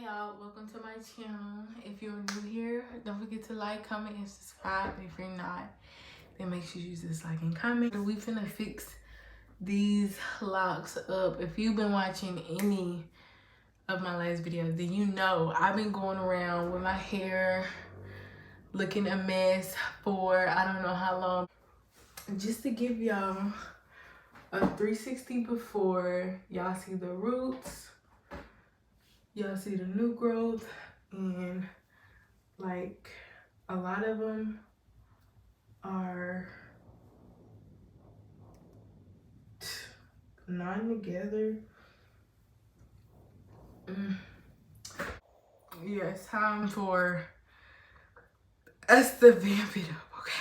y'all, welcome to my channel. If you're new here, don't forget to like, comment, and subscribe. If you're not, then make sure you use this like and comment. We finna fix these locks up. If you've been watching any of my last videos, then you know I've been going around with my hair looking a mess for I don't know how long. Just to give y'all a 360 before, y'all see the roots, y'all see the new growth, and like a lot of them are not together. Yeah, it's time for us to vamp it up, okay?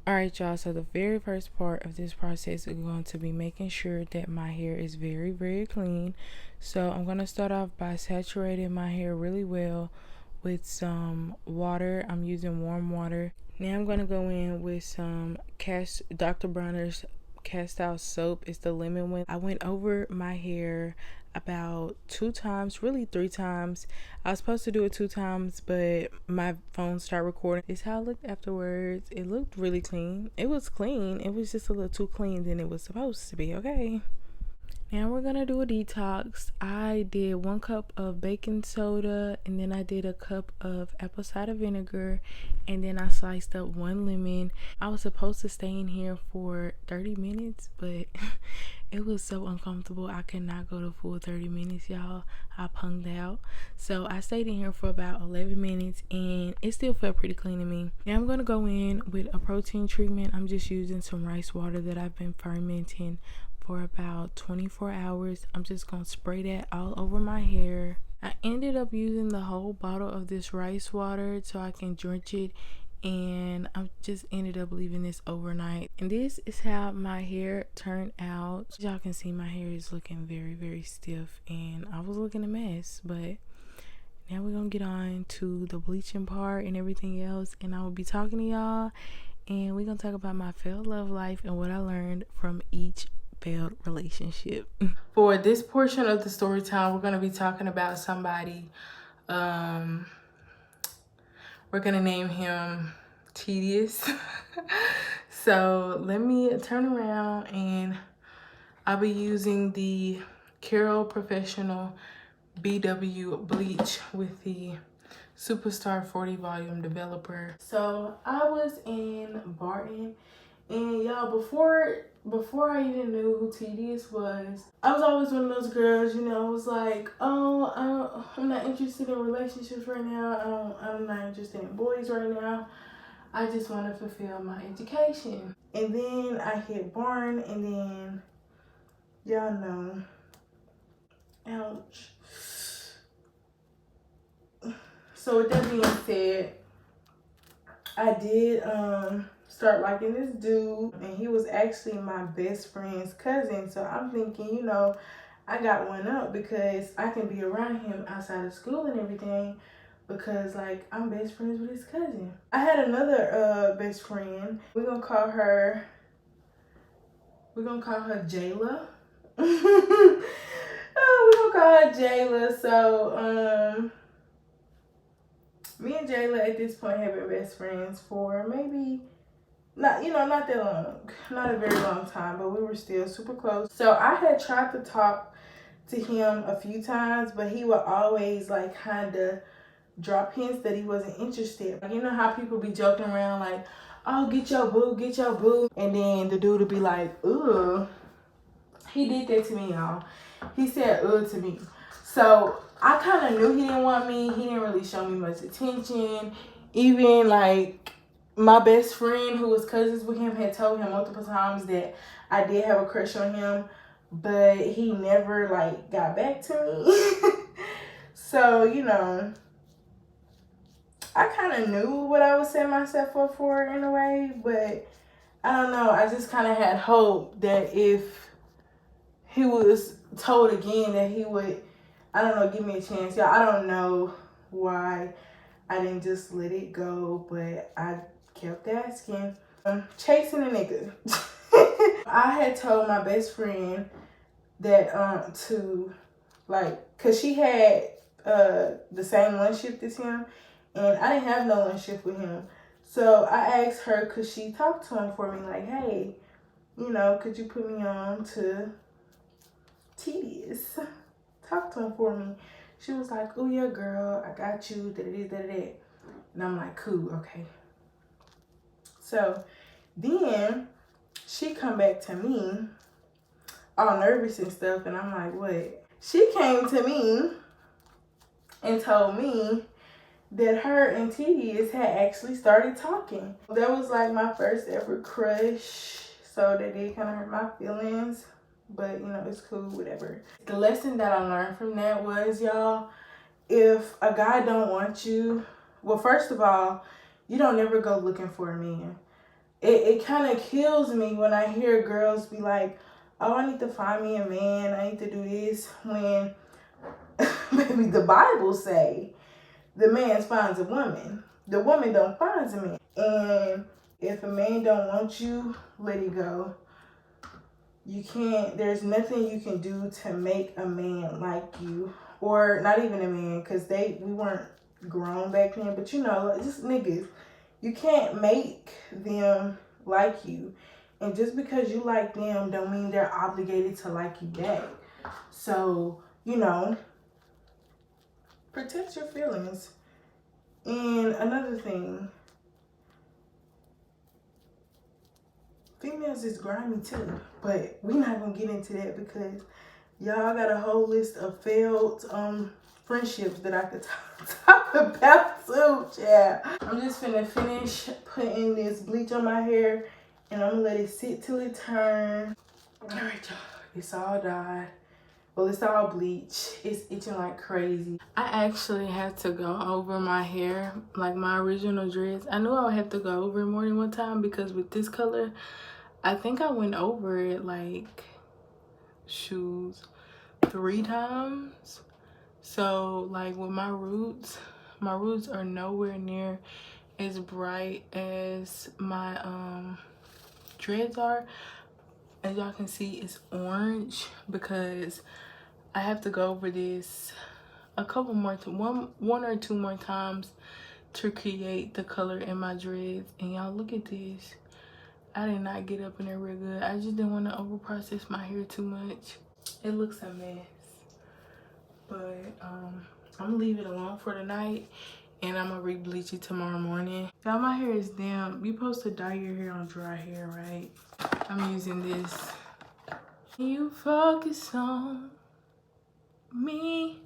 Alright y'all, so the very first part of this process is going to be making sure that my hair is very, very clean. So I'm going to start off by saturating my hair really well with some water. I'm using warm water. Now I'm going to go in with some Dr. Bronner's cast out soap. It's the lemon one. I went over my hair about 2 times, really 3 times. I was supposed to do it 2 times, but my phone started recording. This is how it looked afterwards. It looked really clean. It was clean. It was just a little too clean than it was supposed to be, okay? Now we're gonna do a detox. I did 1 cup of baking soda, and then I did a cup of apple cider vinegar, and then I sliced up 1 lemon. I was supposed to stay in here for 30 minutes, but it was so uncomfortable. I could not go the full 30 minutes, y'all. I punked out. So I stayed in here for about 11 minutes, and it still felt pretty clean to me. Now I'm gonna go in with a protein treatment. I'm just using some rice water that I've been fermenting for about 24 hours. I'm just gonna spray that all over my hair. I ended up using the whole bottle of this rice water so I can drench it, and I just ended up leaving this overnight. And this is how my hair turned out. As y'all can see, my hair is looking very, very stiff, and I was looking a mess. But now we're gonna get on to the bleaching part and everything else, and I will be talking to y'all, and we're gonna talk about my failed love life and what I learned from each failed relationship. For this portion of the story time, we're going to be talking about somebody. We're going to name him Tedious. So let me turn around, and I'll be using the Carol Professional BW bleach with the Superstar 40 volume developer. So I was in Barton, and y'all, before I even knew who Tedious was, I was always one of those girls, you know, was like, oh, I'm not interested in relationships right now. I'm not interested in boys right now. I just want to fulfill my education. And then I hit Barn, and then y'all know, ouch. So with that being said, I did start liking this dude, and he was actually my best friend's cousin. So I'm thinking, you know, I got one up because I can be around him outside of school and everything, because like I'm best friends with his cousin. I had another best friend. We're gonna call her Jayla. We're gonna call her Jayla. So me and Jayla at this point have been best friends for maybe not that long, not a very long time, but we were still super close. So I had tried to talk to him a few times, but he would always like kind of drop hints that he wasn't interested. Like, you know how people be joking around like, oh, get your boo, and then the dude would be like, ugh. He did that to me, y'all. He said ugh to me. So I kind of knew he didn't want me. He didn't really show me much attention. Even like my best friend, who was cousins with him, had told him multiple times that I did have a crush on him, but he never like got back to me. So, you know, I kind of knew what I was setting myself up for in a way, but I don't know. I just kind of had hope that if he was told again that he would, I don't know, give me a chance. Y'all, I don't know why I didn't just let it go, but I kept asking. Chasing a nigga. I had told my best friend that to like, cause she had the same lunch shift as him, and I didn't have no lunch shift with him. So I asked her, could she talk to him for me? Like, hey, you know, could you put me on to Tedious? Talk to him for me. She was like, oh yeah, girl, I got you. Da-da-da-da-da. And I'm like, cool, okay. So then she come back to me all nervous and stuff, and I'm like, what? She came to me and told me that her and Tedious had actually started talking. That was like my first ever crush, so that did kind of hurt my feelings, but you know, it's cool, whatever. The lesson that I learned from that was, y'all, if a guy don't want you, well, first of all, you don't never go looking for a man. It kind of kills me when I hear girls be like, oh, I need to find me a man, I need to do this, when maybe the Bible say the man finds a woman, the woman don't find a man. And if a man don't want you, let it go. You can't, there's nothing you can do to make a man like you, or not even a man, because we weren't grown back then, but you know, just niggas. You can't make them like you. And just because you like them don't mean they're obligated to like you back. So, you know, protect your feelings. And another thing, females is grimy too, but we're not gonna get into that because y'all got a whole list of failed friendships that I could talk about too, yeah. I'm just finna finish putting this bleach on my hair, and I'm gonna let it sit till it turns. All right, y'all, it's all dyed. Well, it's all bleach. It's itching like crazy. I actually had to go over my hair, like my original dreads. I knew I would have to go over it more than one time because with this color, I think I went over it like, shoes, 3 times. So like with my roots are nowhere near as bright as my dreads are. As y'all can see, it's orange because I have to go over this a couple more, one or two more times to create the color in my dreads. And y'all, look at this. I did not get up in there real good. I just didn't want to over process my hair too much. It looks a mess. But I'm gonna leave it alone for tonight, and I'm gonna re-bleach it tomorrow morning. Y'all, my hair is damp. You're supposed to dye your hair on dry hair, right? I'm using this. Can you focus on me?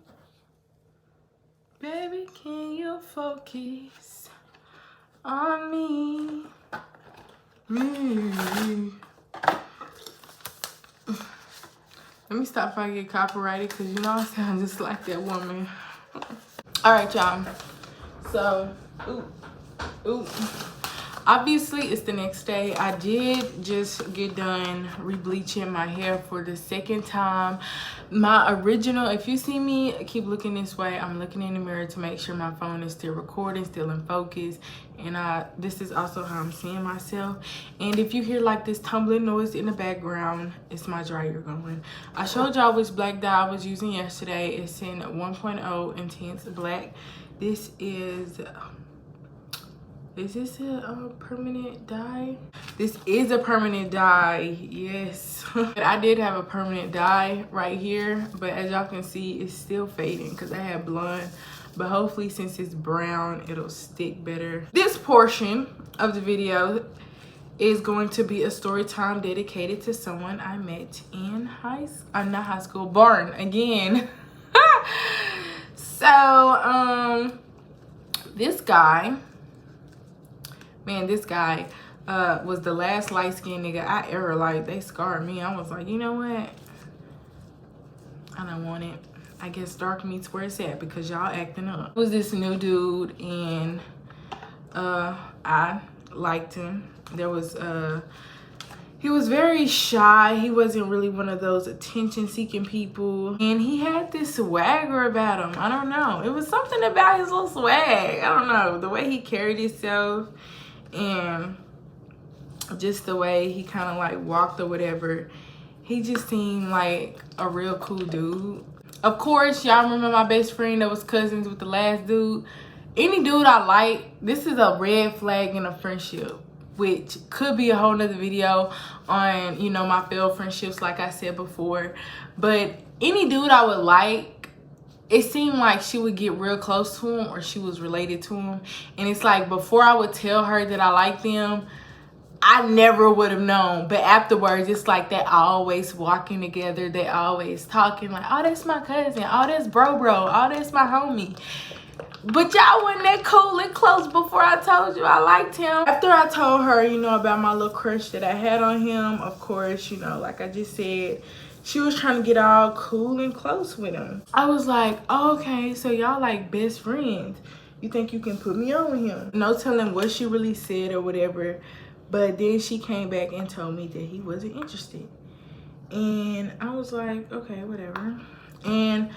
Baby, can you focus on me? Me. Let me stop if I get copyrighted, because you know I sound just like that woman. All right, y'all. So, obviously it's the next day. I did just get done re-bleaching my hair for the second time. My original, if you see me keep looking this way, I'm looking in the mirror to make sure my phone is still recording, still in focus. And this is also how I'm seeing myself. And if you hear like this tumbling noise in the background, it's my dryer going. I showed y'all which black dye I was using yesterday. It's in 1.0 intense black. This is this a permanent dye? This is a permanent dye, yes. I did have a permanent dye right here, but as y'all can see, it's still fading because I had blonde. But hopefully, since it's brown, it'll stick better. This portion of the video is going to be a story time dedicated to someone I met in not high school, barn again. So, this guy, man, this guy was the last light-skinned nigga I ever liked. They scarred me. I was like, you know what? I don't want it. I guess dark meets where it's at because y'all acting up. It was this new dude, and I liked him. He was very shy. He wasn't really one of those attention-seeking people. And he had this swagger about him. I don't know. It was something about his little swag. I don't know. The way he carried himself and just the way he kind of like walked or whatever. He just seemed like a real cool dude. Of course, y'all remember my best friend that was cousins with the last dude. Any dude I like, this is a red flag in a friendship, which could be a whole nother video on, you know, my failed friendships, like I said before. But any dude I would like, it seemed like she would get real close to him or she was related to him. And it's like, before I would tell her that I like them, I never would have known. But afterwards, it's like they always walking together. They always talking like, oh, that's my cousin. Oh, that's bro. Oh, that's my homie. But y'all wasn't that cool and close before I told you I liked him. After I told her, you know, about my little crush that I had on him, of course, you know, like I just said, she was trying to get all cool and close with him. I was like, oh, okay, so y'all like best friends. You think you can put me on with him? No telling what she really said or whatever. But then she came back and told me that he wasn't interested. And I was like, okay, whatever. And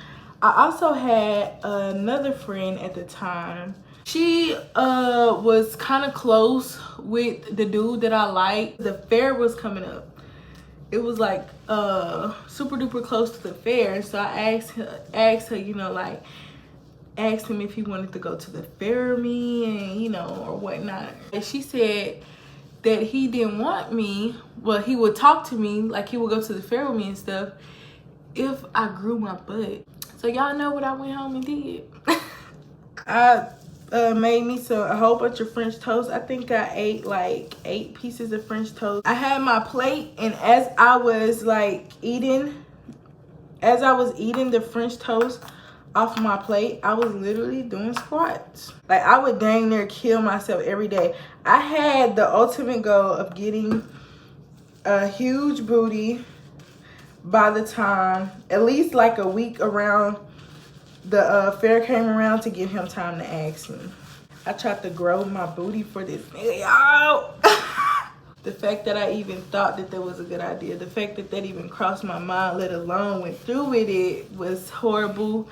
I also had another friend at the time. She was kind of close with the dude that I liked. The fair was coming up. It was like super duper close to the fair. And so I asked her, you know, like, asked him if he wanted to go to the fair with me and, you know, or whatnot. And she said that he didn't want me. Well, he would talk to me, like he would go to the fair with me and stuff, if I grew my butt. So y'all know what I went home and did. I made me a whole bunch of French toast. I think I ate like 8 pieces of French toast. I had my plate, and as I was eating the French toast off my plate, I was literally doing squats. Like, I would dang near kill myself every day. I had the ultimate goal of getting a huge booty by the time, at least like a week around the fair came around, to give him time to ask me. I tried to grow my booty for this nigga, y'all. The fact that I even thought that was a good idea, the fact that even crossed my mind, let alone went through with it, was horrible.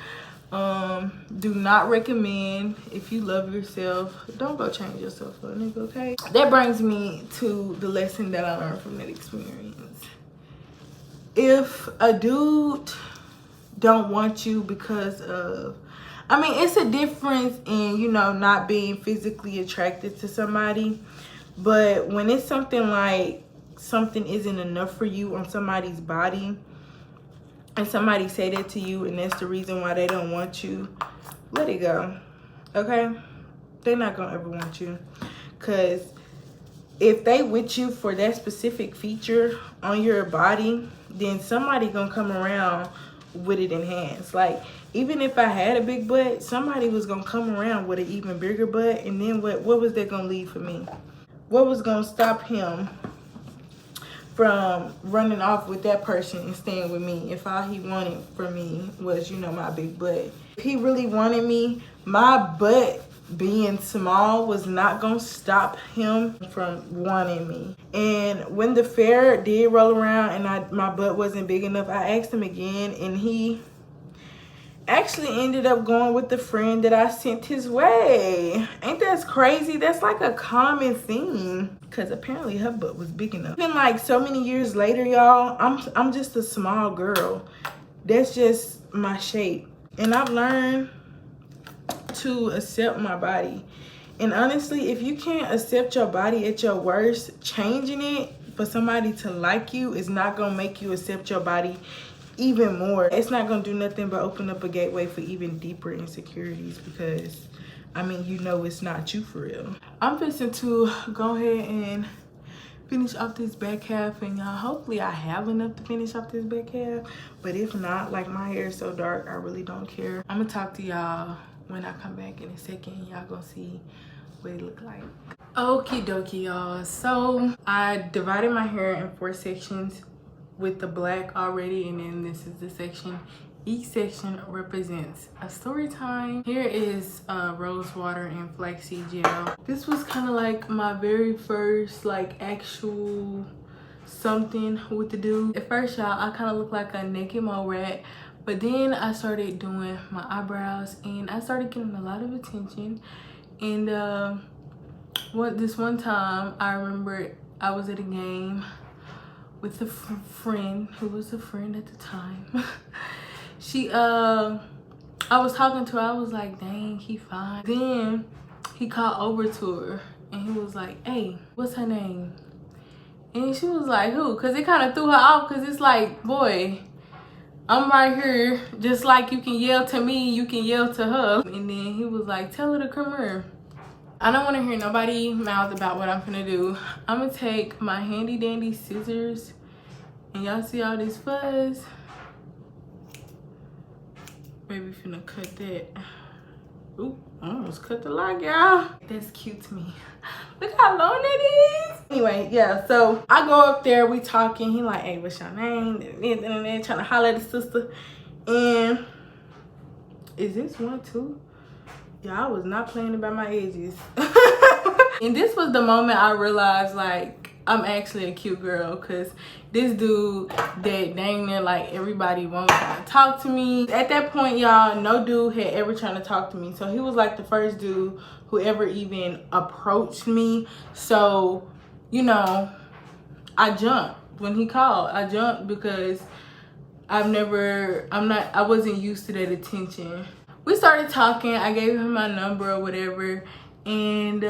Do not recommend. If you love yourself, don't go change yourself for a nigga, okay? That brings me to the lesson that I learned from that experience. If a dude don't want you because of, I mean, it's a difference in, you know, not being physically attracted to somebody, but when it's something like something isn't enough for you on somebody's body, and somebody say that to you and that's the reason why they don't want you, let it go, okay? They're not gonna ever want you, because if they with you for that specific feature on your body, then somebody gonna come around with it enhanced. Like, even if I had a big butt, somebody was gonna come around with an even bigger butt, and then what was that gonna leave for me? What was gonna stop him from running off with that person and staying with me if all he wanted from me was, you know, my big butt? If he really wanted me, my butt being small was not gonna stop him from wanting me. And when the fair did roll around and my butt wasn't big enough, I asked him again, and he actually ended up going with the friend that I sent his way. Ain't that crazy? That's like a common theme, because apparently her butt was big enough. Even like so many years later, y'all, I'm just a small girl. That's just my shape. And I've learned to accept my body. And honestly, if you can't accept your body at your worst, changing it for somebody to like you is not gonna make you accept your body even more. It's not gonna do nothing but open up a gateway for even deeper insecurities, because I mean, you know, it's not you for real. I'm fixing to go ahead and finish off this back half, and y'all, hopefully I have enough to finish off this back half. But if not, like, my hair is so dark, I really don't care. I'm gonna talk to y'all when I come back in a second. Y'all gonna see what it look like. Okie dokie, y'all. So I divided my hair in 4 sections with the black already, and then this is the section. Each section represents a story time. Here is rose water and flaxseed gel. This was kind of like my very first like actual something with the dude. At first, y'all, I kind of looked like a naked mole rat, but then I started doing my eyebrows and I started getting a lot of attention. And this one time, I remember I was at a game with a friend who was a friend at the time. I was talking to her. I was like, dang, he fine. Then he called over to her and he was like, hey, what's her name? And she was like, who? Because it kind of threw her off, because it's like, boy, I'm right here. Just like you can yell to me, you can yell to her. And then he was like, tell her to come here. I don't want to hear nobody mouth about what I'm gonna do. I'm gonna take my handy dandy scissors, and y'all see all this fuzz? Baby finna cut that. Ooh, I almost cut the lock, y'all. That's cute to me. Look how long that is. Anyway, yeah, so I go up there, we talking. He like, hey, what's your name? And trying to holler at his sister. And is this one too? Yeah, I was not playing about my edges. And this was the moment I realized, like, I'm actually a cute girl, because this dude that dang near like everybody wants to talk to me. At that point, y'all, no dude had ever tried to talk to me. So he was like the first dude who ever even approached me. So, you know, I jumped when he called. I jumped because I wasn't used to that attention. We started talking. I gave him my number or whatever, and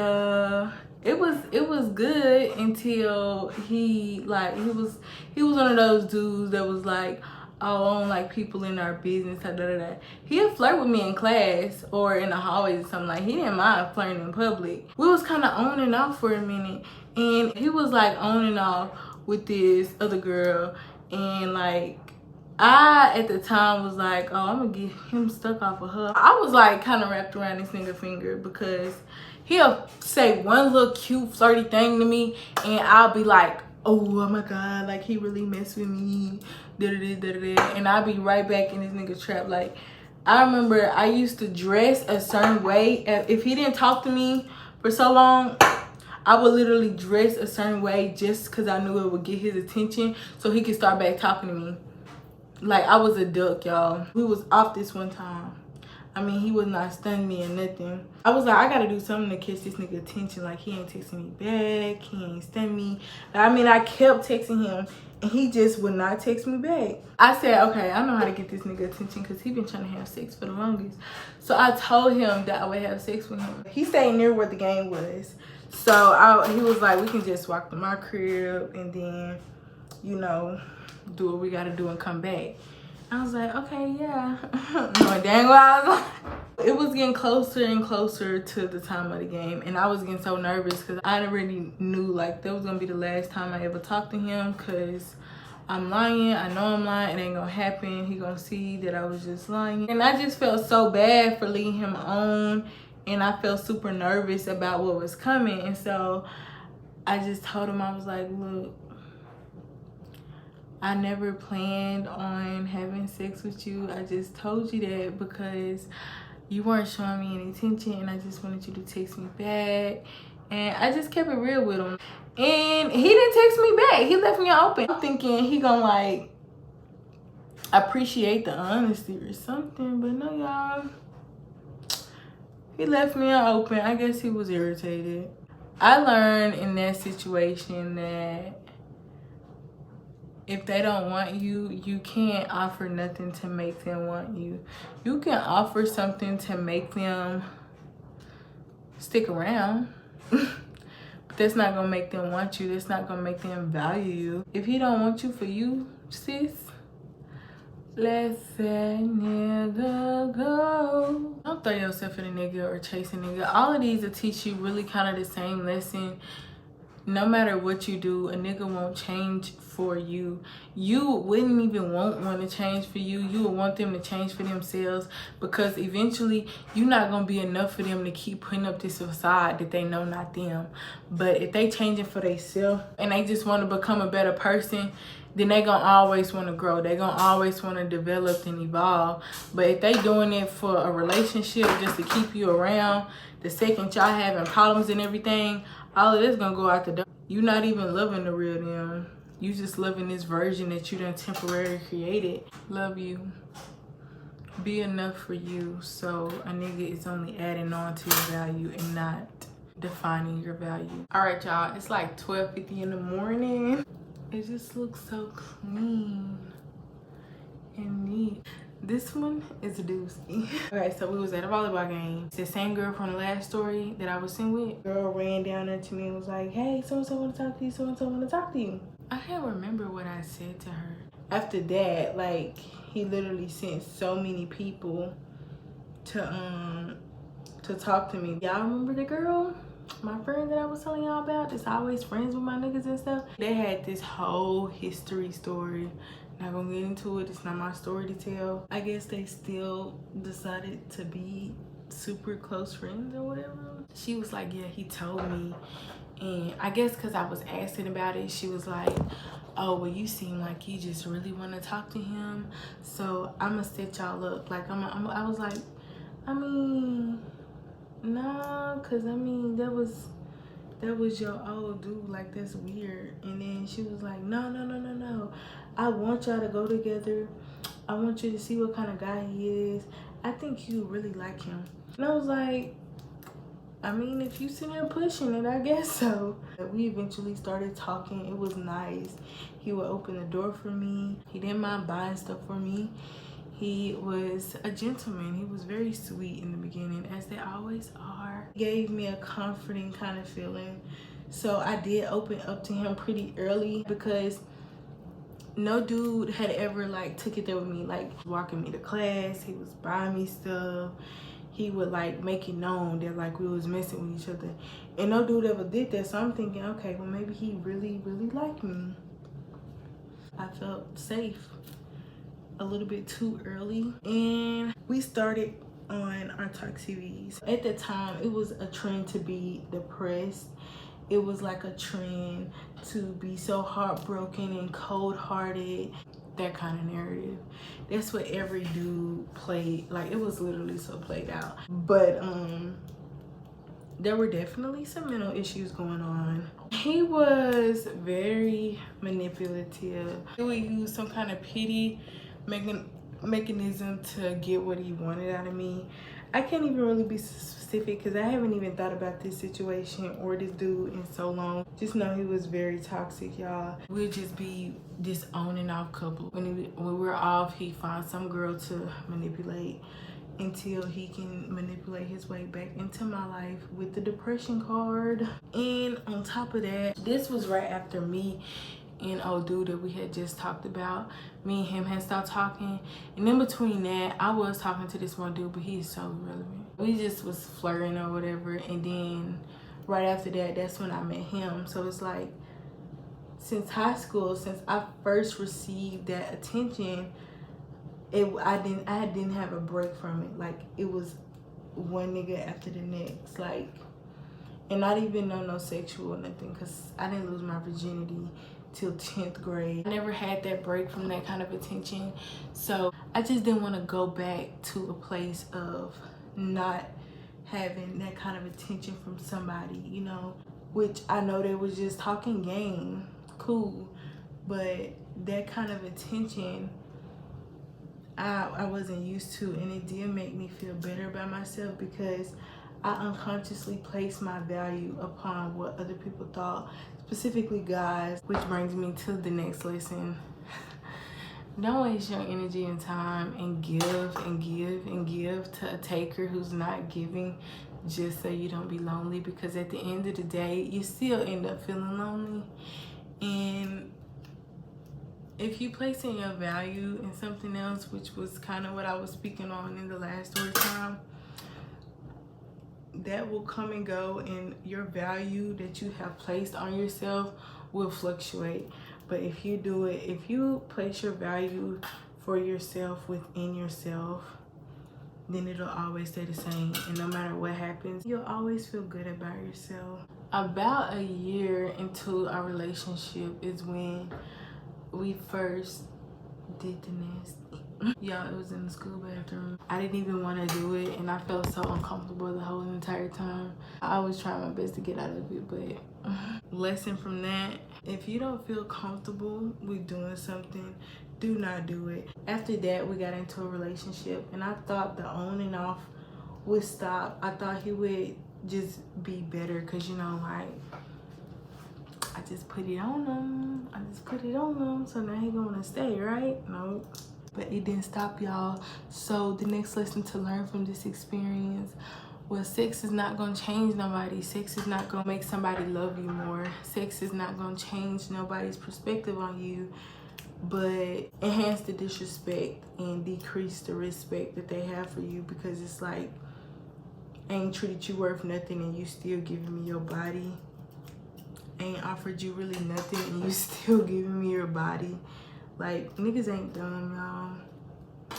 it was good until he was one of those dudes that was like, oh, I don't like people in our business. Da, da, da. He'd flirt with me in class or in the hallways or something. Like, he didn't mind flirting in public. We was kind of on and off for a minute, and he was like on and off with this other girl, and like, I, at the time, was like, oh, I'm gonna get him stuck off of her. I was like kind of wrapped around this nigga finger, because he'll say one little cute flirty thing to me and I'll be like, oh my God, like he really messed with me, and I'll be right back in this nigga trap. Like, I remember I used to dress a certain way. If he didn't talk to me for so long, I would literally dress a certain way just because I knew it would get his attention so he could start back talking to me. Like, I was a duck, y'all. We was off this one time. I mean, he was not stunning me or nothing. I was like, I gotta do something to catch this nigga attention. Like, he ain't texting me back. He ain't stun me. I mean, I kept texting him and he just would not text me back. I said, okay, I know how to get this nigga attention, because he been trying to have sex for the longest. So I told him that I would have sex with him. He stayed near where the game was. So he was like, we can just walk to my crib and then, you know, do what we gotta do and come back. I was like, okay, yeah. No, dang well, I was like, it was getting closer and closer to the time of the game, and I was getting so nervous because I already knew like that was gonna be the last time I ever talked to him, because I'm lying. I know I'm lying. It ain't gonna happen. He gonna see that I was just lying. And I just felt so bad for leading him on, and I felt super nervous about what was coming. And so I just told him, I was like, look, I never planned on having sex with you. I just told you that because you weren't showing me any attention, and I just wanted you to text me back. And I just kept it real with him. And he didn't text me back. He left me open. I'm thinking he gonna like appreciate the honesty or something, but no, y'all. He left me open. I guess he was irritated. I learned in that situation that if they don't want you, you can't offer nothing to make them want you. You can offer something to make them stick around. But that's not gonna make them want you. That's not gonna make them value you. If he don't want you for you, sis, let that nigga go. Don't throw yourself at a nigga or chase a nigga. All of these will teach you really kind of the same lesson. No matter what you do, a nigga won't change for you. You wouldn't even want one to change for you. You would want them to change for themselves, because eventually you're not gonna be enough for them to keep putting up this facade that they know not them. But if they changing for themselves and they just want to become a better person, then they gonna always want to grow. They gonna always want to develop and evolve. But if they doing it for a relationship just to keep you around, the second y'all having problems and everything, all of this gonna go out the door. You not even loving the real them. You just loving this version that you done temporarily created. Love you. Be enough for you, so a nigga is only adding on to your value and not defining your value. All right, y'all. It's like 12:50 in the morning. It just looks so clean and neat. This one is a doozy. Okay, so we was at a volleyball game. It's the same girl from the last story that I was sitting with. Girl ran down there to me and was like, hey, so-and-so want to talk to you, so-and-so want to talk to you. I can't remember what I said to her. After that, like, he literally sent so many people to talk to me. Y'all remember the girl? My friend that I was telling y'all about, that's always friends with my niggas and stuff. They had this whole history story. Not gonna get into it, it's not my story to tell. I guess they still decided to be super close friends or whatever. She was like, yeah, he told me. And I guess because I was asking about it, she was like, oh, well, you seem like you just really want to talk to him. So I'm gonna set y'all up. Like, I was like, I mean, nah, cause I mean that was your old dude, like that's weird. And then she was like, no, I want y'all to go together. I want you to see what kind of guy he is. I think you really like him. And I was like, I mean, if you sitting there pushing it, I guess so. We eventually started talking. It was nice. He would open the door for me. He didn't mind buying stuff for me. He was a gentleman. He was very sweet in the beginning, as they always are. He gave me a comforting kind of feeling. So I did open up to him pretty early because no dude had ever like took it there with me, like walking me to class. He was buying me stuff. He would like make it known that like we was messing with each other. And no dude ever did that. So I'm thinking, okay, well maybe he really, really liked me. I felt safe a little bit too early, and we started on our toxicities. At the time, it was a trend to be depressed. It was like a trend to be so heartbroken and cold-hearted, that kind of narrative. That's what every dude played. Like, it was literally so played out. But there were definitely some mental issues going on. He was very manipulative. He would use some kind of pity mechanism to get what he wanted out of me. I can't even really be specific because I haven't even thought about this situation or this dude in so long. Just know he was very toxic, y'all. We'd just be this on and off couple. When we're off, he finds some girl to manipulate until he can manipulate his way back into my life with the depression card. And on top of that, this was right after me and old dude that we had just talked about. Me and him had stopped talking, and in between that, I was talking to this one dude, but he is so irrelevant. We just was flirting or whatever, and then right after that, that's when I met him. So it's like, since high school, since I first received that attention, I didn't have a break from it. Like, it was one nigga after the next, like, and not even no sexual or nothing, because I didn't lose my virginity till 10th grade. I never had that break from that kind of attention. So I just didn't want to go back to a place of not having that kind of attention from somebody, you know, which I know they was just talking game, cool, but that kind of attention I wasn't used to, and it did make me feel better about myself because I unconsciously placed my value upon what other people thought, specifically guys, which brings me to the next lesson. Don't waste your energy and time and give to a taker who's not giving just so you don't be lonely, because at the end of the day, you still end up feeling lonely. And if you placing your value in something else, which was kind of what I was speaking on in the last story time, that will come and go, and your value that you have placed on yourself will fluctuate. But if you do it, if you place your value for yourself within yourself, then it'll always stay the same. And no matter what happens, you'll always feel good about yourself. About a year into our relationship is when we first did the nasty. Y'all, it was in the school bathroom. I didn't even want to do it, and I felt so uncomfortable the whole entire time. I always try my best to get out of it, but lesson from that, if you don't feel comfortable with doing something, do not do it. After that, we got into a relationship, and I thought the on and off would stop. I thought he would just be better, because, you know, like, I just put it on him. So now he gonna stay, right? No. but it didn't stop y'all. So the next lesson to learn from this experience was sex is not gonna change nobody. Sex is not gonna make somebody love you more. Sex is not gonna change nobody's perspective on you, but enhance the disrespect and decrease the respect that they have for you, because it's like, I ain't treated you worth nothing and you still giving me your body. I ain't offered you really nothing and you still giving me your body. Like, niggas ain't dumb, y'all.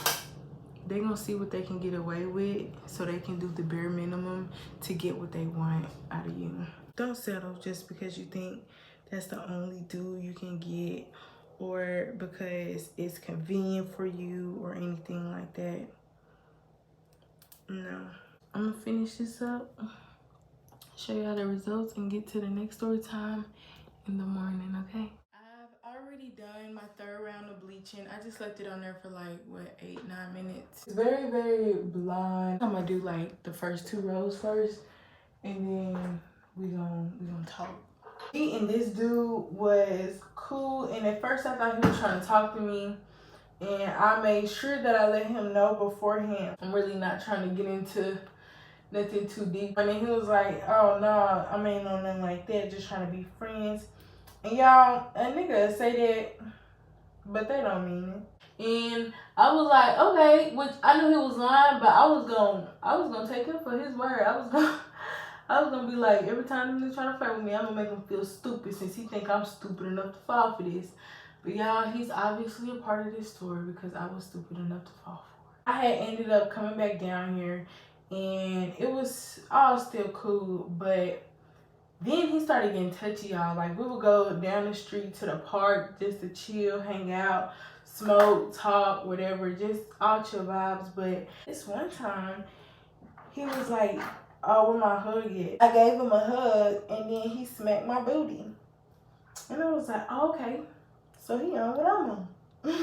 They gonna see what they can get away with so they can do the bare minimum to get what they want out of you. Don't settle just because you think that's the only dude you can get, or because it's convenient for you or anything like that. No. I'm gonna finish this up, show y'all the results, and get to the next story time in the morning, okay? I've already done my third round of bleaching. I just left it on there for like, what, 8-9 minutes. It's very, very blonde. I'm gonna do like the first 2 rows first, and then we gonna talk. Me and this dude was cool, and at first I thought he was trying to talk to me, and I made sure that I let him know beforehand I'm really not trying to get into nothing too deep. And then he was like, oh no, I mean no nothing like that, just trying to be friends. And y'all, a nigga say that, but they don't mean it. And I was like, okay, which I knew he was lying, but I was gonna take him for his word. I was gonna be like, every time he's trying to fight with me, I'm gonna make him feel stupid since he think I'm stupid enough to fall for this. But y'all, he's obviously a part of this story because I was stupid enough to fall for it. I had ended up coming back down here, and it was all still cool, but then he started getting touchy, y'all. Like, we would go down the street to the park just to chill, hang out, smoke, talk, whatever, just all chill vibes. But this one time, he was like, oh, where my hug at? I gave him a hug, and then he smacked my booty. And I was like, oh, okay. So he on what I'm on.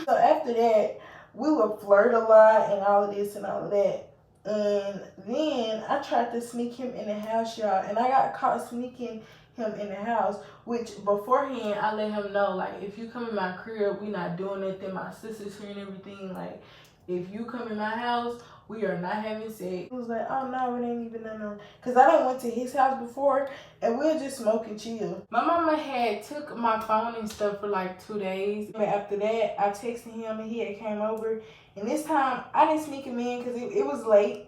So after that, we would flirt a lot and all of this and all of that. And then I tried to sneak him in the house, y'all. And I got caught sneaking him in the house, which beforehand I let him know, like, if you come in my crib, we not doing nothing. My sister's here and everything. Like, if you come in my house, we are not having sex. He was like, oh no, it ain't even nothing. Because I done went to his house before and we'll just smoke and chill. My mama had took my phone and stuff for like 2 days. But after that, I texted him and he had came over. And this time, I didn't sneak him in because it was late.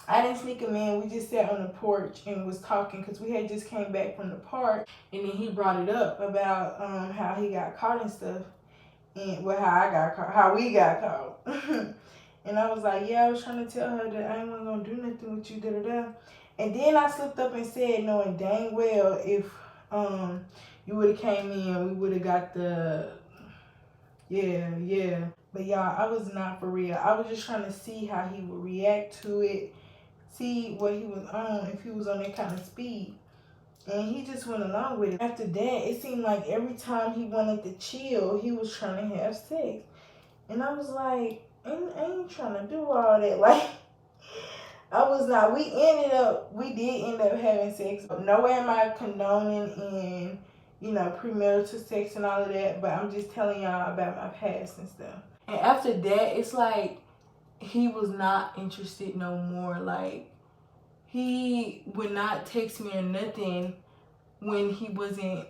I didn't sneak him in. We just sat on the porch and was talking because we had just came back from the park. And then he brought it up about how he got caught and stuff. And well, how I got caught, how we got caught. And I was like, yeah, I was trying to tell her that I ain't gonna do nothing with you, da-da-da. And then I slipped up and said, knowing dang well, if you would have came in, we would have got the, yeah. But y'all, I was not for real. I was just trying to see how he would react to it, see what he was on, if he was on that kind of speed. And he just went along with it. After that, it seemed like every time he wanted to chill, he was trying to have sex. And I was like, I ain't trying to do all that. Like, I was not. We did end up having sex. No way am I condoning in, premarital sex and all of that. But I'm just telling y'all about my past and stuff. And after that, it's like he was not interested no more. Like, he would not text me or nothing when he wasn't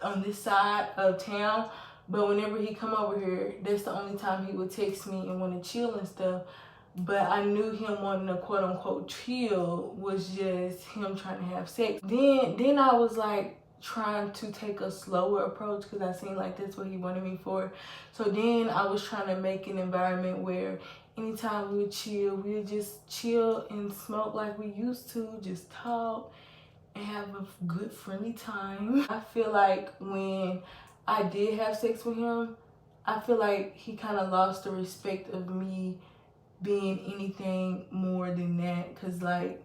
on this side of town. But whenever he come over here, that's the only time he would text me and want to chill and stuff. But I knew him wanting to quote unquote chill was just him trying to have sex. Then I was like trying to take a slower approach because I seen like that's what he wanted me for. So then I was trying to make an environment where anytime we would just chill and smoke like we used to, just talk and have a good friendly time. I feel like when I did have sex with him, I feel like he kind of lost the respect of me being anything more than that. Cause like,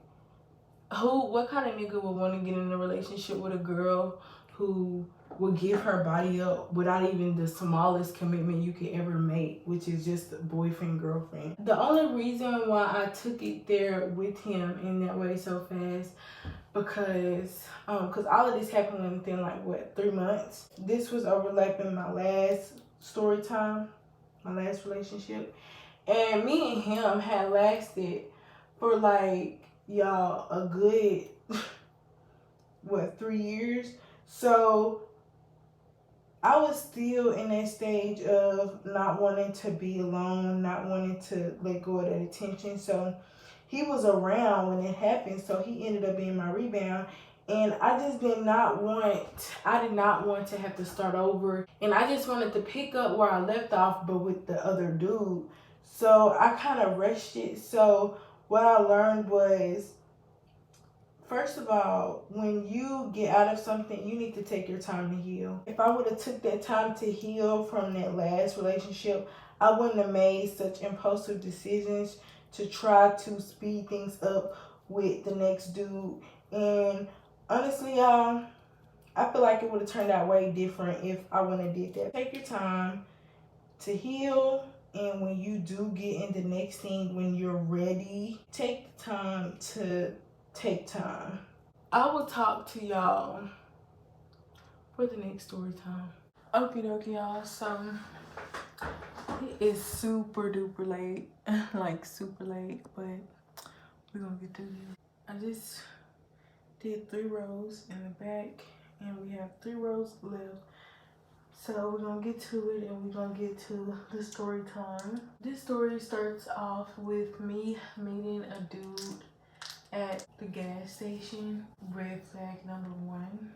what kind of nigga would want to get in a relationship with a girl who would give her body up without even the smallest commitment you could ever make, which is just a boyfriend, girlfriend. The only reason why I took it there with him in that way so fast, because all of this happened within like 3 months. This was overlapping my last story time my last relationship. And me and him had lasted for like, y'all, a good, what, 3 years? So I was still in that stage of not wanting to be alone, not wanting to let go of that attention. So he was around when it happened, so he ended up being my rebound. And I just did not want to have to start over. And I just wanted to pick up where I left off, but with the other dude. So I kind of rushed it. So what I learned was, first of all, when you get out of something, you need to take your time to heal. If I would have took that time to heal from that last relationship, I wouldn't have made such impulsive decisions to try to speed things up with the next dude. And honestly, y'all, I feel like it would have turned out way different if I wouldn't have did that. Take your time to heal. And when you do get in the next thing, when you're ready, take the time to take time. I will talk to y'all for the next story time. Okie dokie, y'all. So it is super duper late, like super late, but we're gonna get through this. I just did 3 rows in the back, and we have 3 rows left. So we're gonna get to it, and we're gonna get to the story time. This story starts off with me meeting a dude at the gas station. Red flag number 1.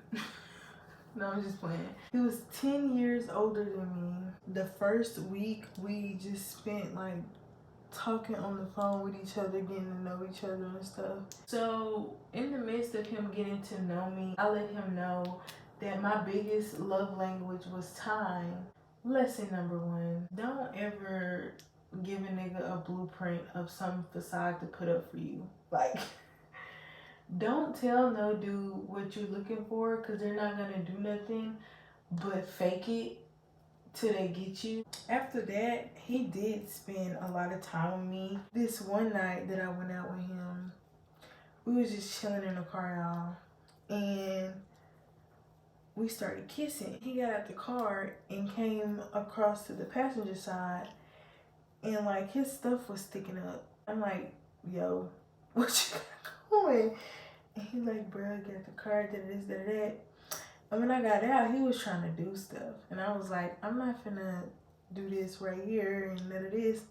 No, I'm just playing. He was 10 years older than me. The first week, we just spent like talking on the phone with each other, getting to know each other and stuff. So in the midst of him getting to know me, I let him know that my biggest love language was time. Lesson number 1, don't ever give a nigga a blueprint of some facade to put up for you. Like, don't tell no dude what you're looking for, because they're not gonna do nothing but fake it till they get you. After that, he did spend a lot of time with me. This one night that I went out with him, we was just chilling in the car, y'all, and we started kissing. He got out the car and came across to the passenger side, and like his stuff was sticking up. I'm like, yo, what you got going? And he like, bro, get the car, did this, did that. And when I got out, he was trying to do stuff. And I was like, I'm not finna do this right here and none of this.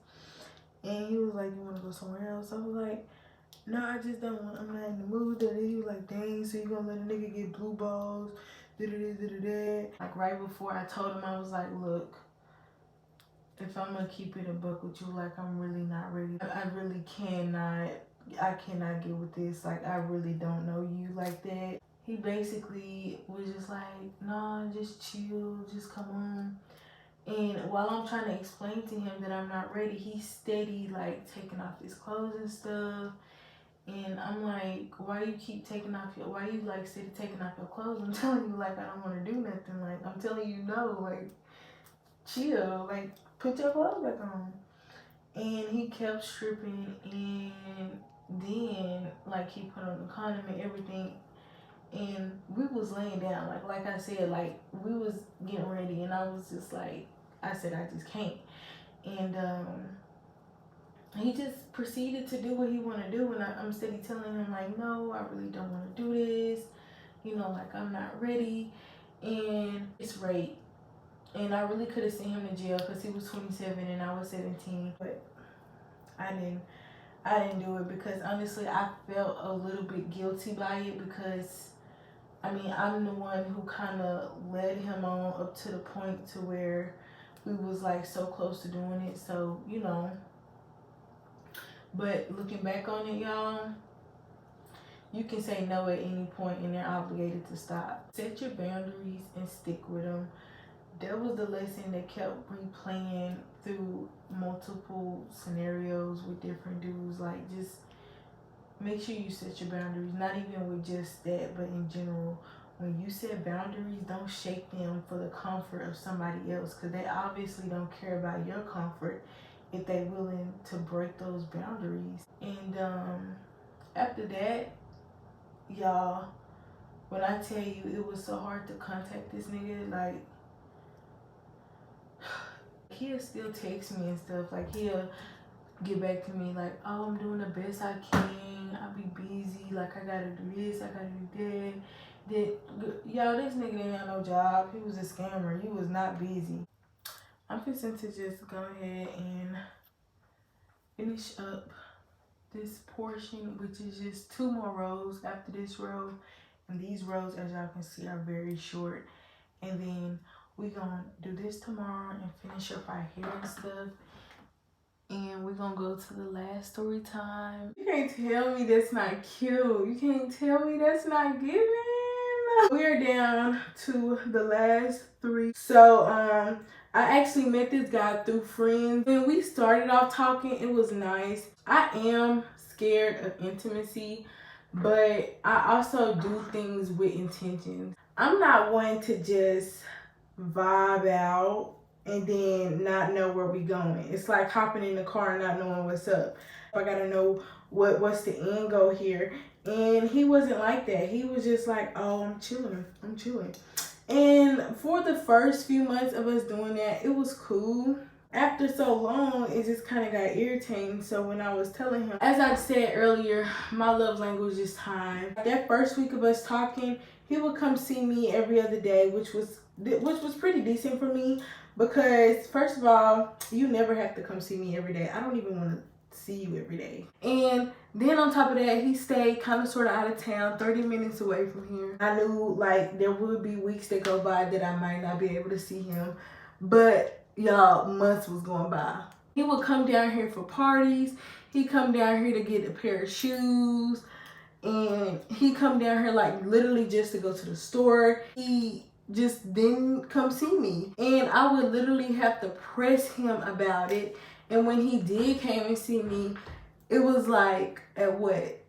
And he was like, you wanna go somewhere else? I was like, no, I just don't want, I'm not in the mood. He was like, dang, so you gonna let a nigga get blue balls? Like right before I told him, I was like, look, if I'm gonna keep it a buck with you, like I'm really not ready. I really cannot get with this. Like I really don't know you like that. He basically was just like, nah, just chill, just come on. And while I'm trying to explain to him that I'm not ready, he's steady like taking off his clothes and stuff. And I'm like, why you keep taking off why you like steady taking off your clothes? I'm telling you, like, I don't want to do nothing. Like, I'm telling you, no, like, chill, like, put your clothes back on. And he kept stripping, and then like he put on the condom and everything, and we was laying down, like I said, like we was getting ready, and I was just like, I said I just can't. And he just proceeded to do what he want to do, and I'm steady telling him like, no, I really don't want to do this, you know, like I'm not ready. And it's rape, and I really could have sent him to jail because he was 27 and I was 17, but I didn't do it because honestly I felt a little bit guilty by it, because I mean, I'm the one who kind of led him on up to the point to where we was like so close to doing it. So, you know, but looking back on it, y'all, you can say no at any point and they're obligated to stop. Set your boundaries and stick with them. That was the lesson that kept replaying through multiple scenarios with different dudes. Like, just make sure you set your boundaries, not even with just that, but in general. When you set boundaries, don't shake them for the comfort of somebody else, because they obviously don't care about your comfort if they're willing to break those boundaries. And after that, y'all, when I tell you it was so hard to contact this nigga, like, he'll still text me and stuff. Like, he'll get back to me like, oh, I'm doing the best I can. I'll be busy. Like, I gotta do this. I gotta do that. Y'all, this nigga didn't have no job. He was a scammer. He was not busy. I'm fixing to just go ahead and finish up this portion, which is just 2 more rows after this row. And these rows, as y'all can see, are very short. And then we're gonna do this tomorrow and finish up our hair and stuff. And we're gonna go to the last story time. You can't tell me that's not cute. You can't tell me that's not giving. We're down to the last 3. So I actually met this guy through friends. When we started off talking, it was nice. I am scared of intimacy, but I also do things with intentions. I'm not one to just vibe out and then not know where we going. It's like hopping in the car and not knowing what's up. I gotta know what's the end goal here. And he wasn't like that. He was just like, oh, I'm chilling. And for the first few months of us doing that, it was cool. After so long, it just kind of got irritating. So when I was telling him, as I said earlier, my love language is time. That first week of us talking, he would come see me every other day, which was pretty decent for me. Because first of all, you never have to come see me every day. I don't even want to see you every day. And then on top of that, he stayed kind of sort of out of town, 30 minutes away from here. I knew like there would be weeks that go by that I might not be able to see him. But y'all, months was going by. He would come down here for parties. He'd come down here to get a pair of shoes. And he come down here like literally just to go to the store. He just didn't come see me. And I would literally have to press him about it. And when he did came and see me, it was like at what?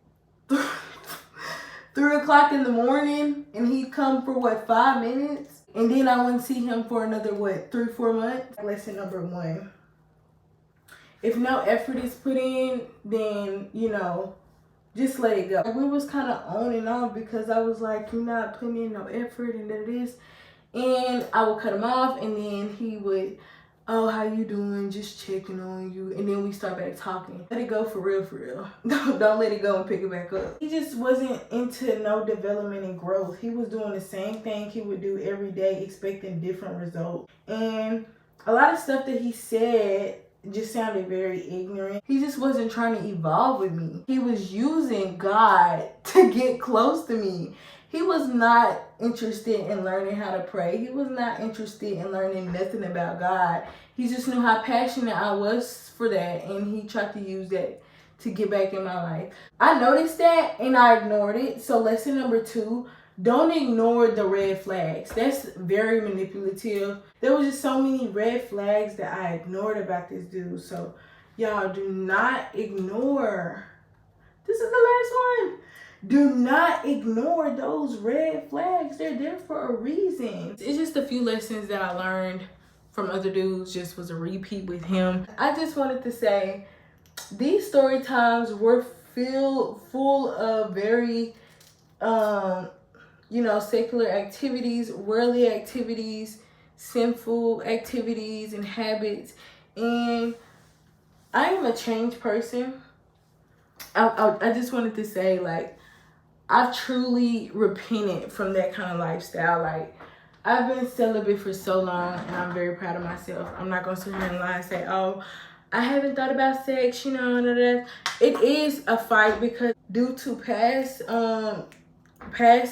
3 o'clock in the morning, and he'd come for what, 5 minutes? And then I wouldn't see him for another what, 3-4 months? Lesson number 1. If no effort is put in, then, you know, just let it go. We was kind of on and off because I was like, you're not putting in no effort and that it is. And I would cut him off, and then he would, oh, how you doing? Just checking on you. And then we start back talking. Let it go for real. Don't let it go and pick it back up. He just wasn't into no development and growth. He was doing the same thing he would do every day, expecting different results. And a lot of stuff that he said just sounded very ignorant. He just wasn't trying to evolve with me. He was using God to get close to me. He was not interested in learning how to pray. He was not interested in learning nothing about God. He just knew how passionate I was for that, and he tried to use that to get back in my life. I noticed that and I ignored it. So lesson number 2, don't ignore the red flags. That's very manipulative. There was just so many red flags that I ignored about this dude. So y'all, do not ignore. This is the last one. Do not ignore those red flags. They're there for a reason. It's just a few lessons that I learned from other dudes. Just was a repeat with him. I just wanted to say these story times were full of very you know, secular activities, worldly activities, sinful activities and habits. And I am a changed person. I just wanted to say, like, I've truly repented from that kind of lifestyle. Like, I've been celibate for so long, and I'm very proud of myself. I'm not going to sit here and lie and say, oh, I haven't thought about sex, you know, and that. It is a fight because due to past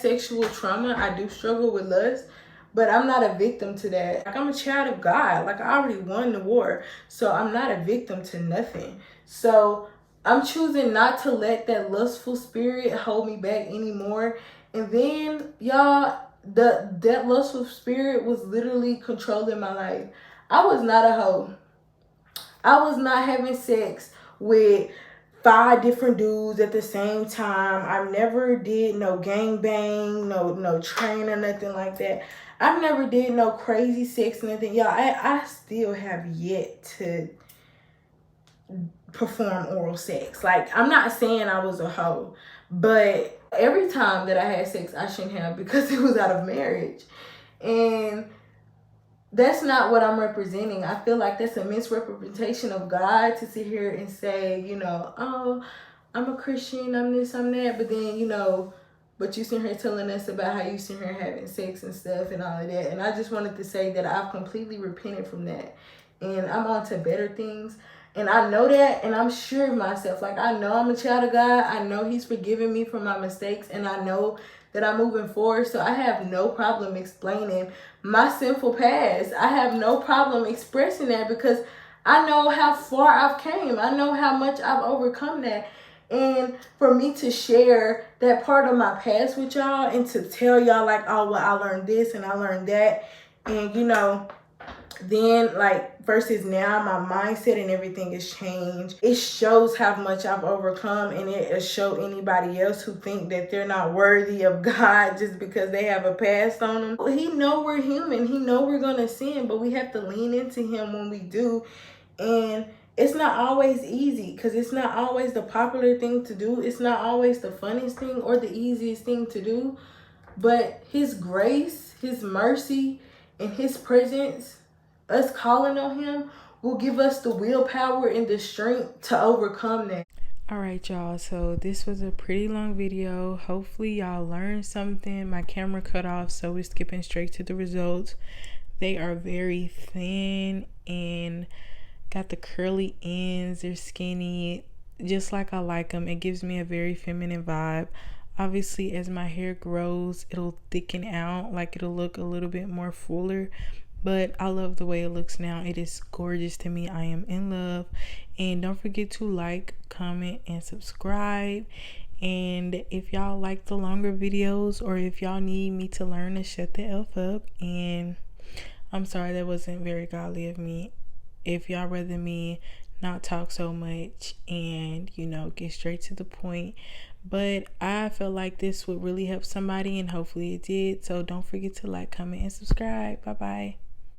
sexual trauma, I do struggle with lust, but I'm not a victim to that. Like, I'm a child of God. Like, I already won the war, so I'm not a victim to nothing. So I'm choosing not to let that lustful spirit hold me back anymore. And then, y'all, that lustful spirit was literally controlling my life. I was not a hoe. I was not having sex with 5 different dudes at the same time. I never did no gangbang, no train or nothing like that. I never did no crazy sex or nothing. Y'all, I still have yet to perform oral sex. Like, I'm not saying I was a hoe, but every time that I had sex, I shouldn't have, because it was out of marriage. And that's not what I'm representing. I feel like that's a misrepresentation of God to sit here and say, you know, oh, I'm a Christian, I'm this, I'm that, but then, you know, but you sit here telling us about how you sit here having sex and stuff and all of that. And I just wanted to say that I've completely repented from that. And I'm on to better things. And I know that, and I'm sure of myself. Like, I know I'm a child of God. I know He's forgiven me for my mistakes. And I know that I'm moving forward. So I have no problem explaining my sinful past. I have no problem expressing that because I know how far I've came. I know how much I've overcome that. And for me to share that part of my past with y'all and to tell y'all like, oh, well, I learned this and I learned that. And, you know, then like versus now my mindset and everything has changed. It shows how much I've overcome, and it'll show anybody else who think that they're not worthy of God just because they have a past on them. He know we're human. He know we're gonna sin, but we have to lean into Him when we do. And it's not always easy because it's not always the popular thing to do. It's not always the funniest thing or the easiest thing to do. But His grace, His mercy, and His presence, us calling on Him, will give us the willpower and the strength to overcome that. All right, y'all. So this was a pretty long video. Hopefully y'all learned something. My camera cut off, so we're skipping straight to the results. They are very thin and got the curly ends. They're skinny, just like I like them. It gives me a very feminine vibe. Obviously, as my hair grows, it'll thicken out, like it'll look a little bit more fuller. But I love the way it looks now. It is gorgeous to me. I am in love. And don't forget to like, comment, and subscribe. And if y'all like the longer videos, or if y'all need me to learn to shut the F up, and I'm sorry, that wasn't very godly of me. If y'all rather me not talk so much and, you know, get straight to the point. But I felt like this would really help somebody, and hopefully it did. So don't forget to like, comment, and subscribe. Bye bye.